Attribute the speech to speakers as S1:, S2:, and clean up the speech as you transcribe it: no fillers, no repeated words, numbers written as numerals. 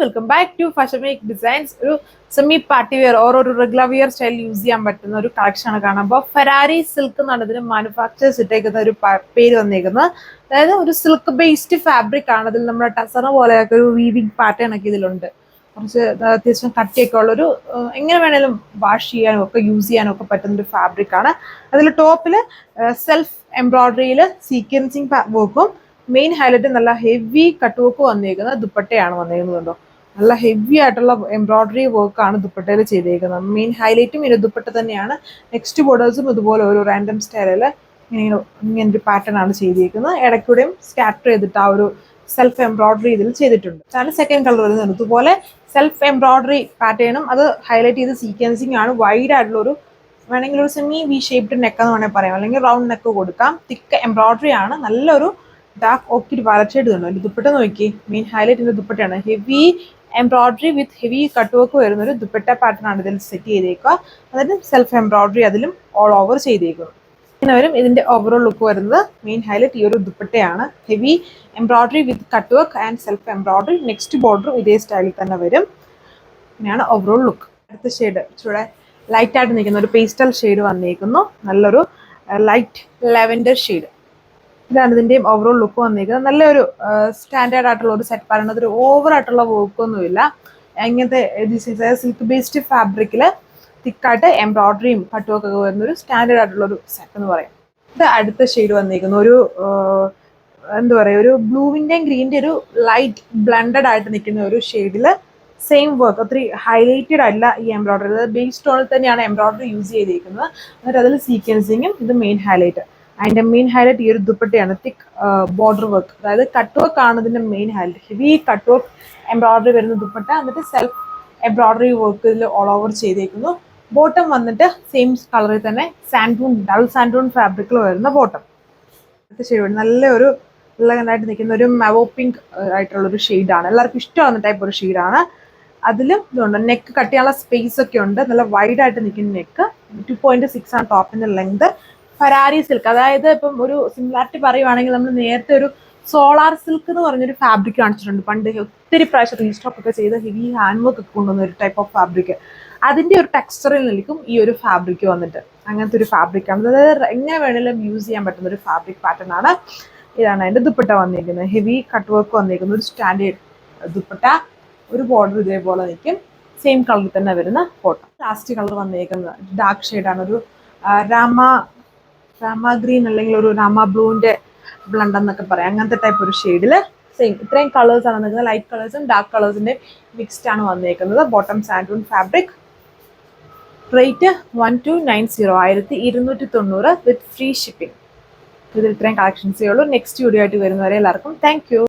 S1: Welcome back to fashion make designs. ഒരു semi party wear or ഒരു regular wear style use ചെയ്യാൻ പറ്റുന്ന ഒരു കളക്ഷൻ ആണ് കാണുമ്പോൾ ഫെരാരി സിൽക്ക് എന്നാണ് ഇതിന് മാനുഫാക്ചേഴ്സ് ഇട്ടേക്കുന്ന ഒരു പേര് വന്നേക്കുന്നത്. അതായത് ഒരു സിൽക്ക് ബേസ്ഡ് ഫാബ്രിക് ആണ്. അതിൽ നമ്മുടെ ടസറ പോലെയൊക്കെ ഒരു വീവിംഗ് പാറ്റേൺ ഒക്കെ ഇതിലുണ്ട്. കുറച്ച് അത്യാവശ്യം കട്ടിയൊക്കെ ഉള്ളൊരു എങ്ങനെ വേണേലും വാഷ് ചെയ്യാനും ഒക്കെ യൂസ് ചെയ്യാനും ഒക്കെ പറ്റുന്ന ഒരു ഫാബ്രിക് ആണ്. അതിൽ ടോപ്പിൽ സെൽഫ് എംബ്രോയിഡറിയിൽ സീക്വൻസിങ് വർക്കും മെയിൻ ഹൈലൈറ്റ് നല്ല ഹെവി കട്ട് വർക്ക് വന്നേക്കുന്നത് ദുപ്പട്ടയാണ് വന്നേക്കുന്നത്. നല്ല ഹെവി ആയിട്ടുള്ള എംബ്രോയിഡറി വർക്കാണ് ദുപ്പട്ടയിൽ ചെയ്തേക്കുന്നത്. മെയിൻ ഹൈലൈറ്റും ഇത് ദുപ്പട്ട തന്നെയാണ്. നെക്സ്റ്റ് ബോർഡേഴ്സും ഇതുപോലെ ഒരു റാൻഡം സ്റ്റൈലിൽ ഇങ്ങനൊരു പാറ്റേൺ ആണ് ചെയ്തിരിക്കുന്നത്. ഇടയ്ക്കൂടെയും സ്കാറ്റർ ചെയ്തിട്ട് ആ ഒരു സെൽഫ് എംബ്രോയിഡറി ഇതിൽ ചെയ്തിട്ടുണ്ട്. അതാണ് സെക്കൻഡ് കളർ വരുന്നത്. ഇതുപോലെ സെൽഫ് എംബ്രോയിഡറി പാറ്റേണും അത് ഹൈലൈറ്റ് ചെയ്ത് സീക്വൻസിങ് ആണ്. വൈഡ് ആയിട്ടുള്ള ഒരു വേണമെങ്കിൽ ഒരു സെമി വി ഷേപ്ഡ് നെക്ക് എന്ന് വേണമെങ്കിൽ പറയാം, അല്ലെങ്കിൽ റൗണ്ട് നെക്ക് കൊടുക്കാം. തിക്ക് എംബ്രോയിഡറി ആണ്. നല്ലൊരു ഡാർക്ക് ഓക്കിഡ് വാലറ്റ് ഷെയ്ഡ് തന്നെ. അതിൽ ദുപ്പട്ട നോക്കി, മെയിൻ ഹൈലൈറ്റ് ദുപ്പട്ടയാണ്. Heavy embroidery with heavy cut work വരുന്ന ഒരു ദുപ്പട്ട പാറ്റേൺ ആണ് ഇതിൽ സെറ്റ് ചെയ്തേക്കുക. അതായത് സെൽഫ് എംബ്രോയിഡറി അതിലും ഓൾ ഓവർ ചെയ്തേക്കുന്നു. ഇങ്ങനെ വരും ഇതിന്റെ ഓവറോൾ ലുക്ക് വരുന്നത്. മെയിൻ ഹൈലൈറ്റ് ഈ ഒരു ദുപ്പട്ടയാണ്. Heavy embroidery with cut work and self embroidery. Next ബോർഡറും ഇതേ സ്റ്റൈലിൽ തന്നെ വരും. ഇങ്ങനെയാണ് ഓവറോൾ ലുക്ക്. അടുത്ത ഷെയ്ഡ് ഇച്ചിരി ലൈറ്റ് ആയിട്ട് നിൽക്കുന്ന ഒരു പേസ്റ്റൽ ഷെയ്ഡ് വന്നേക്കുന്നു. നല്ലൊരു ലൈറ്റ് ലെവൻഡർ ഷെയ്ഡ്. ഇതാണ് ഇതിൻ്റെയും ഓവറോൾ ലുക്ക് വന്നിരിക്കുന്നത്. നല്ലൊരു സ്റ്റാൻഡേർഡ് ആയിട്ടുള്ള ഒരു സെറ്റ് പാറ്റേൺ. അതൊരു ഓവർ ആയിട്ടുള്ള വർക്കൊന്നുമില്ല. ഇങ്ങനത്തെ സിൽക്ക് ബേസ്ഡ് ഫാബ്രിക്കിൽ തിക്കായിട്ട് എംബ്രോയിഡറിയും കട്ട് വർക്ക് ഒക്കെ വരുന്നൊരു സ്റ്റാൻഡേർഡ് ആയിട്ടുള്ള ഒരു സെറ്റ് എന്ന് പറയാം. ഇത് അടുത്ത ഷെയ്ഡ് വന്നിരിക്കുന്നു. ഒരു എന്താ പറയുക, ഒരു ബ്ലൂവിൻ്റെയും ഗ്രീൻ്റെ ഒരു ലൈറ്റ് ബ്ലെൻഡഡ് ആയിട്ട് നിൽക്കുന്ന ഒരു ഷെയ്ഡിൽ സെയിം വർക്ക്. ഒത്തിരി ഹൈലൈറ്റഡ് അല്ല ഈ എംബ്രോയിഡറി. അതായത് ബേസ് സ്റ്റോണിൽ തന്നെയാണ് എംബ്രോയിഡറി യൂസ് ചെയ്തിരിക്കുന്നത്. എന്നിട്ട് അതിൽ സീക്വൻസിങ്ങും ഇത് മെയിൻ ഹൈലൈറ്റ്. അതിന്റെ മെയിൻ ഹൈലൈറ്റ് ഈ ഒരു ദുപ്പട്ടയാണ്. തിക്ക് ബോർഡർ വർക്ക്, അതായത് കട്ട് വർക്ക് ആണ് ഇതിന്റെ main highlight. Heavy cut work embroidery വരുന്ന ദുപ്പട്ട, എന്നിട്ട് സെൽഫ് എംബ്രോയിഡറി വർക്ക് ഇതിൽ ഓൾ ഓവർ ചെയ്തേക്കുന്നു. ബോട്ടം വന്നിട്ട് സെയിം കളറിൽ തന്നെ സാൻഡൂൺ ഡബിൾ സാൻഡൂൺ ഫാബ്രിക്കിൽ വരുന്ന ബോട്ടം. അടുത്ത ഷെയ്ഡ് നല്ലൊരു നന്നായിട്ട് നിൽക്കുന്ന ഒരു മാവോ പിങ്ക് ആയിട്ടുള്ള ഒരു ഷെയ്ഡാണ്. എല്ലാവർക്കും ഇഷ്ടമാകുന്ന ടൈപ്പ് ഒരു ഷെയ്ഡാണ്. അതിലും ഇതുണ്ട്. നെക്ക് കട്ട് ചെയ്യാനുള്ള സ്പേസ് ഒക്കെ ഉണ്ട്. നല്ല വൈഡ് ആയിട്ട് നിൽക്കുന്ന നെക്ക്. 2.6 ആണ് ടോപ്പിന്റെ ലെങ്ത്. ഫെരാരി സിൽക്ക്, അതായത് ഇപ്പം ഒരു സിമിലാരിറ്റി പറയുവാണെങ്കിൽ നമ്മൾ നേരത്തെ ഒരു സോളാർ സിൽക്ക് എന്ന് പറഞ്ഞൊരു ഫാബ്രിക് കാണിച്ചിട്ടുണ്ട് പണ്ട്. ഒത്തിരി പ്രാവശ്യം റീസ്റ്റോക്ക് ഒക്കെ ചെയ്ത് ഹെവി ഹാൻഡ് വർക്ക് ഒക്കെ കൊണ്ടുവന്ന ഒരു ടൈപ്പ് ഓഫ് ഫാബ്രിക്. അതിന്റെ ഒരു ടെക്സ്ചറിൽ നിൽക്കും ഈ ഒരു ഫാബ്രിക് വന്നിട്ട്. അങ്ങനത്തെ ഒരു ഫാബ്രിക്കാണ്. അതായത് എങ്ങനെ വേണമെങ്കിലും യൂസ് ചെയ്യാൻ പറ്റുന്ന ഒരു ഫാബ്രിക് പാറ്റേൺ ആണ്. ഇതാണ് അതിന്റെ ദുപ്പട്ട വന്നിരിക്കുന്നത്. ഹെവി കട്ട് വർക്ക് വന്നിരിക്കുന്ന ഒരു സ്റ്റാൻഡേർഡ് ദുപ്പട്ട. ഒരു ബോർഡർ ഇതേപോലെ നിൽക്കും. സെയിം കളറിൽ തന്നെ വരുന്ന ബോട്ടം. ലാസ്റ്റ് കളർ വന്നിരിക്കുന്നത് ഡാർക്ക് ഷെയ്ഡാണ്. ഒരു രാമ ഗ്രീൻ അല്ലെങ്കിൽ ഒരു രാമ ബ്ലൂവിന്റെ ബ്ലണ്ട് എന്നൊക്കെ പറയാം. അങ്ങനത്തെ ടൈപ്പ് ഒരു ഷെയ്ഡിൽ സെയിം ഇത്രയും കളേഴ്സ് ആണ് നിൽക്കുന്നത്. ലൈറ്റ് കളേഴ്സും ഡാർക്ക് കളേഴ്സിന്റെ മിക്സ്ഡ് ആണ് വന്നേക്കുന്നത്. ബോട്ടം സാൻഡൂൺ fabric. Rate 1290, 1290 with free shipping. ഇതിൽ ഇത്രയും കളക്ഷൻസേ ഉള്ളൂ. നെക്സ്റ്റ് വീഡിയോ ആയിട്ട് വരുന്നവരെ എല്ലാവർക്കും താങ്ക് യു.